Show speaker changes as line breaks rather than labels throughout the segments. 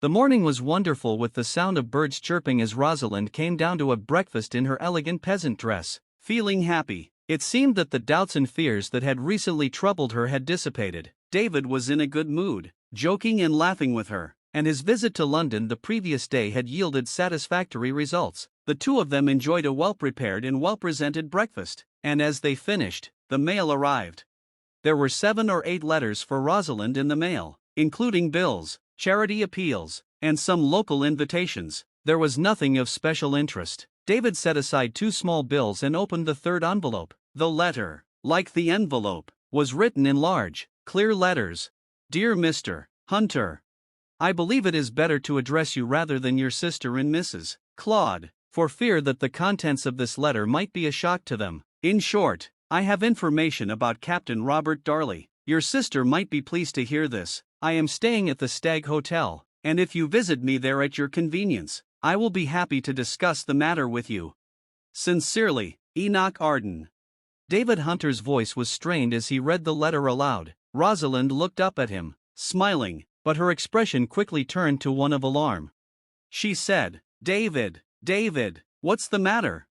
The morning was wonderful with the sound of birds chirping as Rosalind came down to have breakfast in her elegant peasant dress, feeling happy. It seemed that the doubts and fears that had recently troubled her had dissipated. David was in a good mood, joking and laughing with her, and his visit to London the previous day had yielded satisfactory results. The two of them enjoyed a well-prepared and well-presented breakfast, and as they finished, the mail arrived. There were 7 or 8 letters for Rosalind in the mail, including bills, charity appeals, and some local invitations. There was nothing of special interest. David set aside 2 small bills and opened the third envelope. The letter, like the envelope, was written in large, clear letters. Dear Mr. Hunter, I believe it is better to address you rather than your sister and Mrs. Claude, for fear that the contents of this letter might be a shock to them. In short, I have information about Captain Robert Darley. Your sister might be pleased to hear this. I am staying at the Stag Hotel, and if you visit me there at your convenience, I will be happy to discuss the matter with you. Sincerely, Enoch Arden. David Hunter's voice was strained as he read the letter aloud. Rosalind looked up at him, smiling, but her expression quickly turned to one of alarm. She said, David, what's the matter?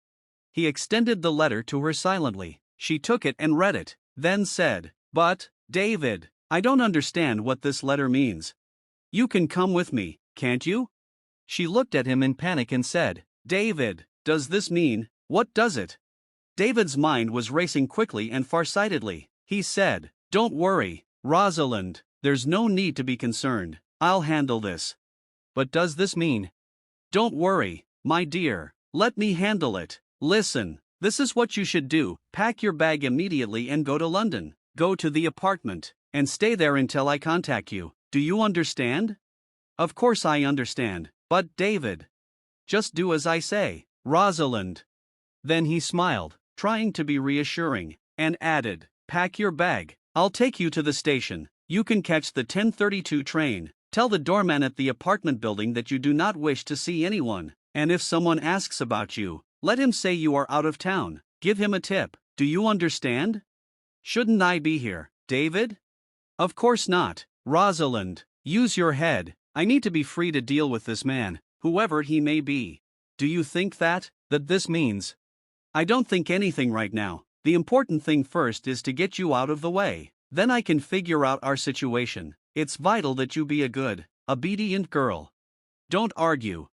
He extended the letter to her silently. She took it and read it, then said, But, David, I don't understand what this letter means. You can come with me, can't you? She looked at him in panic and said, David, does this mean, what does it? David's mind was racing quickly and farsightedly. He said, Don't worry, Rosalind, there's no need to be concerned. I'll handle this. But does this mean? Don't worry, my dear, let me handle it. Listen, this is what you should do. Pack your bag immediately and go to London. Go to the apartment, and stay there until I contact you. Do you understand? Of course I understand, but David, just do as I say, Rosalind. Then he smiled, trying to be reassuring, and added, Pack your bag, I'll take you to the station. You can catch the 10:32 train. Tell the doorman at the apartment building that you do not wish to see anyone, and if someone asks about you, let him say you are out of town. Give him a tip. Do you understand? Shouldn't I be here, David? Of course not, Rosalind. Use your head. I need to be free to deal with this man, whoever he may be. Do you think that this means? I don't think anything right now. The important thing first is to get you out of the way. Then I can figure out our situation. It's vital that you be a good, obedient girl. Don't argue.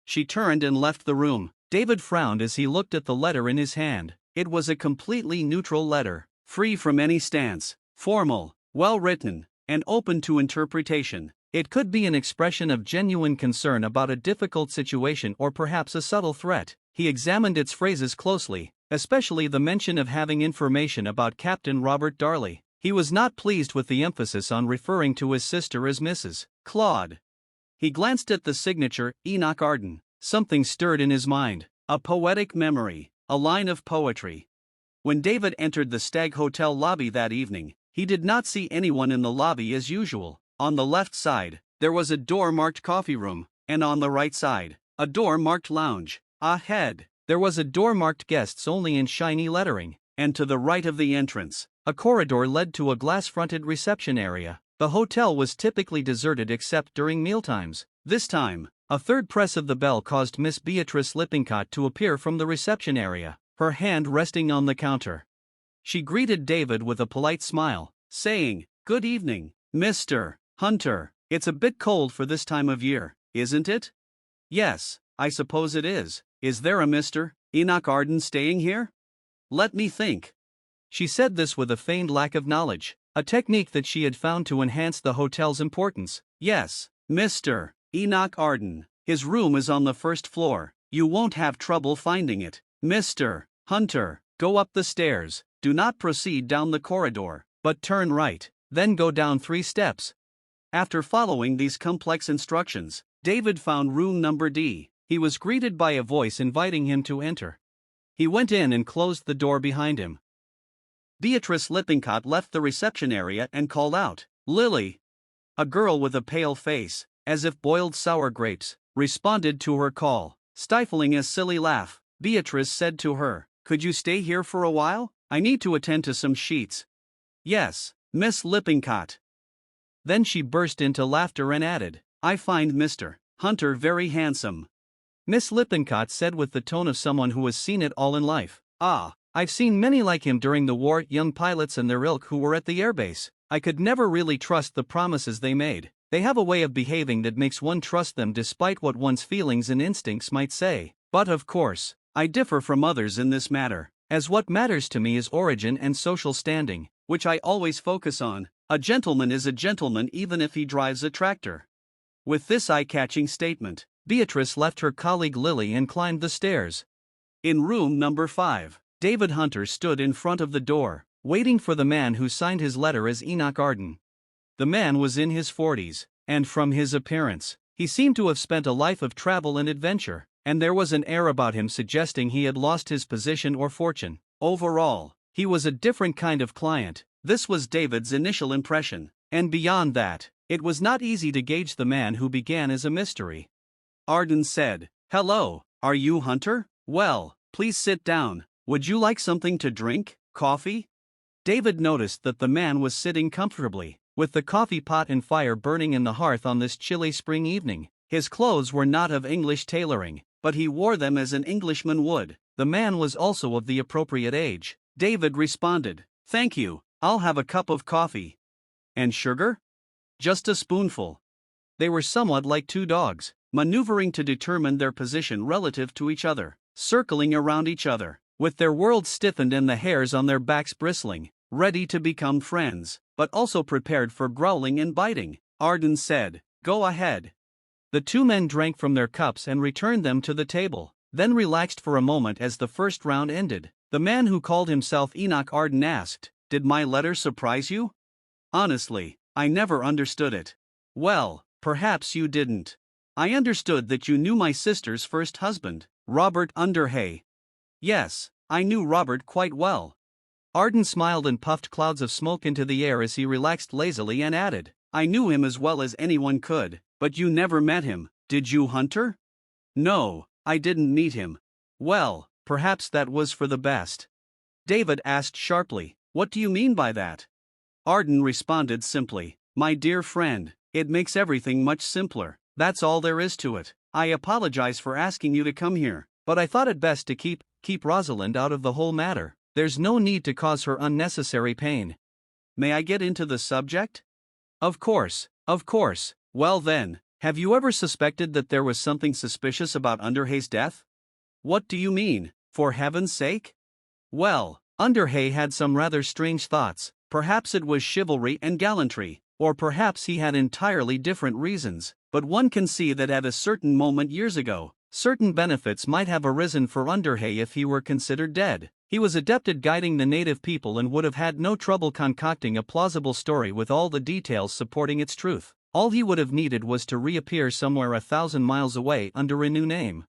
She turned and left the room. David frowned as he looked at the letter in his hand. It was a completely neutral letter, free from any stance, formal, well written, and open to interpretation. It could be an expression of genuine concern about a difficult situation or perhaps a subtle threat. He examined its phrases closely, especially the mention of having information about Captain Robert Darley. He was not pleased with the emphasis on referring to his sister as Mrs. Claude. He glanced at the signature, Enoch Arden. Something stirred in his mind, a poetic memory, a line of poetry. When David entered the Stag Hotel lobby that evening, he did not see anyone in the lobby as usual. On the left side, there was a door marked coffee room, and on the right side, a door marked lounge. Ahead, there was a door marked guests only in shiny lettering, and to the right of the entrance, a corridor led to a glass-fronted reception area. The hotel was typically deserted except during mealtimes. This time, a third press of the bell caused Miss Beatrice Lippincott to appear from the reception area, her hand resting on the counter. She greeted David with a polite smile, saying, Good evening, Mr. Hunter. It's a bit cold for this time of year, isn't it? Yes, I suppose it is. Is there a Mr. Enoch Arden staying here? Let me think. She said this with a feigned lack of knowledge, a technique that she had found to enhance the hotel's importance. Yes, Mr. Enoch Arden. His room is on the first floor. You won't have trouble finding it. Mr. Hunter, go up the stairs. Do not proceed down the corridor, but turn right, then go down 3 steps. After following these complex instructions, David found room number D. He was greeted by a voice inviting him to enter. He went in and closed the door behind him. Beatrice Lippincott left the reception area and called out, Lily. A girl with a pale face, as if boiled sour grapes, responded to her call. Stifling a silly laugh, Beatrice said to her, Could you stay here for a while? I need to attend to some sheets. Yes, Miss Lippincott. Then she burst into laughter and added, I find Mr. Hunter very handsome," Miss Lippincott said with the tone of someone who has seen it all in life. "Ah, I've seen many like him during the war, young pilots and their ilk who were at the airbase. I could never really trust the promises they made. They have a way of behaving that makes one trust them despite what one's feelings and instincts might say. But of course, I differ from others in this matter, as what matters to me is origin and social standing, which I always focus on. A gentleman is a gentleman even if he drives a tractor." With this eye-catching statement, Beatrice left her colleague Lily and climbed the stairs. In room number 5, David Hunter stood in front of the door, waiting for the man who signed his letter as Enoch Arden. The man was in his 40s, and from his appearance, he seemed to have spent a life of travel and adventure, and there was an air about him suggesting he had lost his position or fortune. Overall, he was a different kind of client. This was David's initial impression, and beyond that, it was not easy to gauge the man who began as a mystery. Arden said, "Hello, are you Hunter? Well, please sit down. Would you like something to drink, coffee?" David noticed that the man was sitting comfortably, with the coffee pot and fire burning in the hearth on this chilly spring evening. His clothes were not of English tailoring, but he wore them as an Englishman would. The man was also of the appropriate age. David responded, "Thank you, I'll have a cup of coffee." "And sugar?" "Just a spoonful." They were somewhat like two dogs, maneuvering to determine their position relative to each other, circling around each other, with their worlds stiffened and the hairs on their backs bristling, ready to become friends, but also prepared for growling and biting. Arden said, "Go ahead." The two men drank from their cups and returned them to the table, then relaxed for a moment as the first round ended. The man who called himself Enoch Arden asked, "Did my letter surprise you?" "Honestly, I never understood it." "Well, perhaps you didn't. I understood that you knew my sister's first husband, Robert Underhay." "Yes, I knew Robert quite well." Arden smiled and puffed clouds of smoke into the air as he relaxed lazily and added, "I knew him as well as anyone could, but you never met him, did you, Hunter?" "No, I didn't meet him." "Well, perhaps that was for the best." David asked sharply, "What do you mean by that?" Arden responded simply, "My dear friend, it makes everything much simpler. That's all there is to it. I apologize for asking you to come here, but I thought it best to keep Rosalind out of the whole matter. There's no need to cause her unnecessary pain." "May I get into the subject?" Of course. Well then, have you ever suspected that there was something suspicious about Underhay's death?" "What do you mean, for heaven's sake?" "Well, Underhay had some rather strange thoughts. Perhaps it was chivalry and gallantry, or perhaps he had entirely different reasons, but one can see that at a certain moment years ago, certain benefits might have arisen for Underhay if he were considered dead. He was adept at guiding the native people and would have had no trouble concocting a plausible story with all the details supporting its truth. All he would have needed was to reappear somewhere 1,000 miles away under a new name."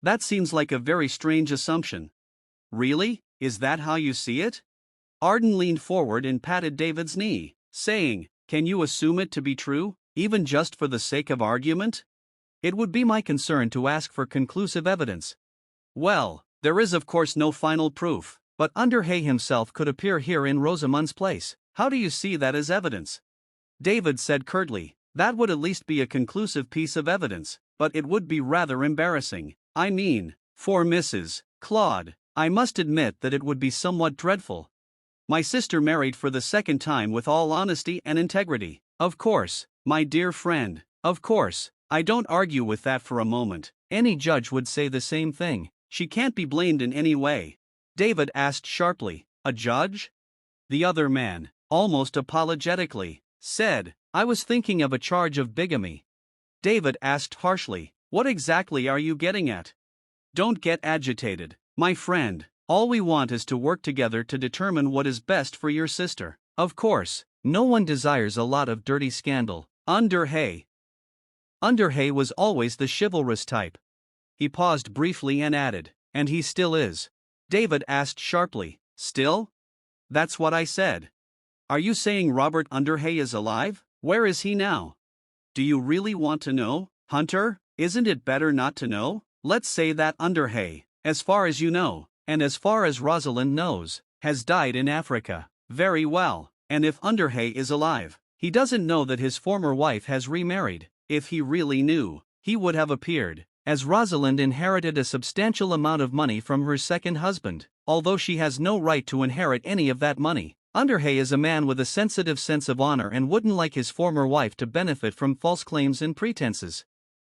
"That seems like a very strange assumption." "Really? Is that how you see it?" Arden leaned forward and patted David's knee, saying, "Can you assume it to be true, even just for the sake of argument?" "It would be my concern to ask for conclusive evidence." "Well, there is of course no final proof, but Underhay himself could appear here in Rosamund's place. How do you see that as evidence?" David said curtly, "That would at least be a conclusive piece of evidence, but it would be rather embarrassing. I mean, for Mrs. Claude, I must admit that it would be somewhat dreadful. My sister married for the second time with all honesty and integrity. Of course, my dear friend, of course, I don't argue with that for a moment. Any judge would say the same thing. She can't be blamed in any way." David asked sharply, "A judge?" The other man, almost apologetically, said, "I was thinking of a charge of bigamy." David asked harshly, "What exactly are you getting at?" "Don't get agitated, my friend. All we want is to work together to determine what is best for your sister. Of course, no one desires a lot of dirty scandal. Underhay was always the chivalrous type." He paused briefly and added, "And he still is." David asked sharply, "Still?" "That's what I said." "Are you saying Robert Underhay is alive? Where is he now?" "Do you really want to know, Hunter? Isn't it better not to know? Let's say that Underhay, as far as you know, and as far as Rosalind knows, has died in Africa. Very well, and if Underhay is alive, he doesn't know that his former wife has remarried. If he really knew, he would have appeared, as Rosalind inherited a substantial amount of money from her second husband, although she has no right to inherit any of that money. Underhay is a man with a sensitive sense of honor and wouldn't like his former wife to benefit from false claims and pretenses.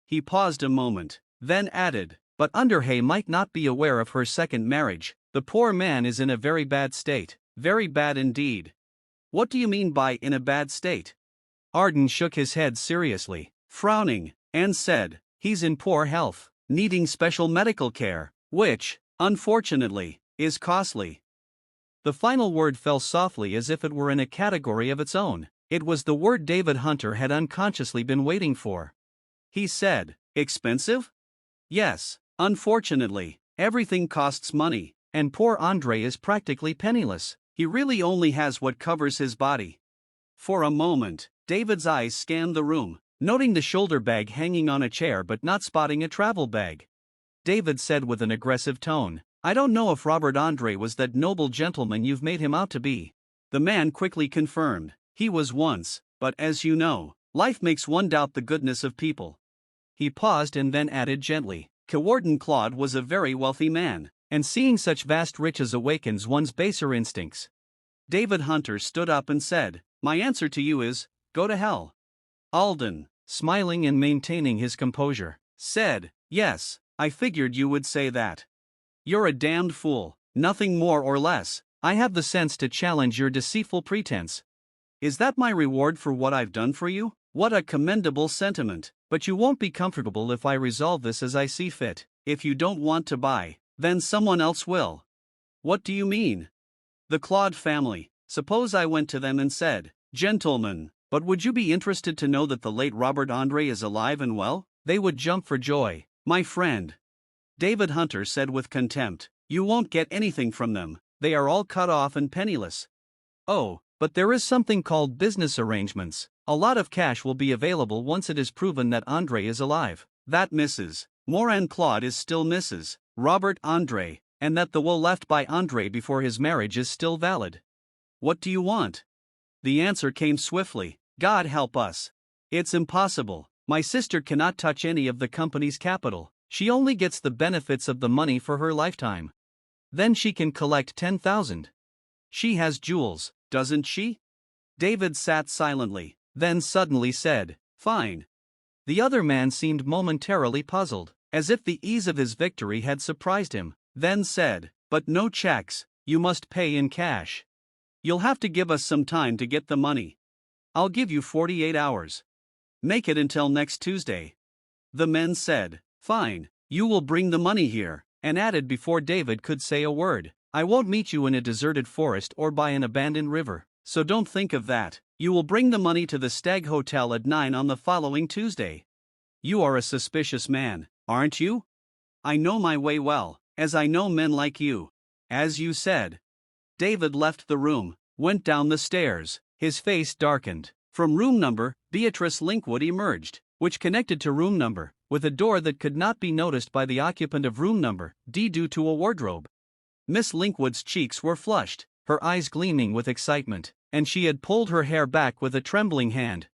He paused a moment, then added, but Underhay might not be aware of her second marriage. The poor man is in a very bad state, very bad indeed. What do you mean by in a bad state? Arden shook his head seriously, frowning, and said, he's in poor health, needing special medical care, which, unfortunately, is costly. The final word fell softly as if it were in a category of its own. It was the word David Hunter had unconsciously been waiting for. He said, expensive? Yes, unfortunately, everything costs money, and poor Andre is practically penniless. He really only has what covers his body. For a moment, David's eyes scanned the room, noting the shoulder bag hanging on a chair but not spotting a travel bag. David said with an aggressive tone, I don't know if Robert Andre was that noble gentleman you've made him out to be. The man quickly confirmed, he was once, but as you know, life makes one doubt the goodness of people. He paused and then added gently, Warden Claude was a very wealthy man, and seeing such vast riches awakens one's baser instincts. David Hunter stood up and said, my answer to you is, go to hell. Alden, smiling and maintaining his composure, said, yes, I figured you would say that. You're a damned fool, nothing more or less. I have the sense to challenge your deceitful pretense. Is that my reward for what I've done for you? What a commendable sentiment. But you won't be comfortable if I resolve this as I see fit. If you don't want to buy, then someone else will. What do you mean? The Claude family. Suppose I went to them and said, gentlemen, but would you be interested to know that the late Robert Andre is alive and well? They would jump for joy. My friend, David Hunter said with contempt, you won't get anything from them. They are all cut off and penniless. Oh, but there is something called business arrangements. A lot of cash will be available once it is proven that Andre is alive. That Mrs. Morin Claude is still Mrs. Robert Andre, and that the will left by Andre before his marriage is still valid. What do you want? The answer came swiftly, God help us. It's impossible. My sister cannot touch any of the company's capital. She only gets the benefits of the money for her lifetime. Then she can collect 10,000. She has jewels, doesn't she? David sat silently, then suddenly said, fine. The other man seemed momentarily puzzled, as if the ease of his victory had surprised him, then said, but no checks, you must pay in cash. You'll have to give us some time to get the money. I'll give you 48 hours. Make it until next Tuesday. The men said, fine, you will bring the money here, and added before David could say a word, I won't meet you in a deserted forest or by an abandoned river, so don't think of that. You will bring the money to the Stag Hotel at 9 on the following Tuesday. You are a suspicious man, aren't you? I know my way well, as I know men like you. As you said. David left the room, went down the stairs, his face darkened. From room number, Beatrice Linkwood emerged, which connected to room number, with a door that could not be noticed by the occupant of room number D due to a wardrobe. Miss Linkwood's cheeks were flushed, her eyes gleaming with excitement, and she had pulled her hair back with a trembling hand.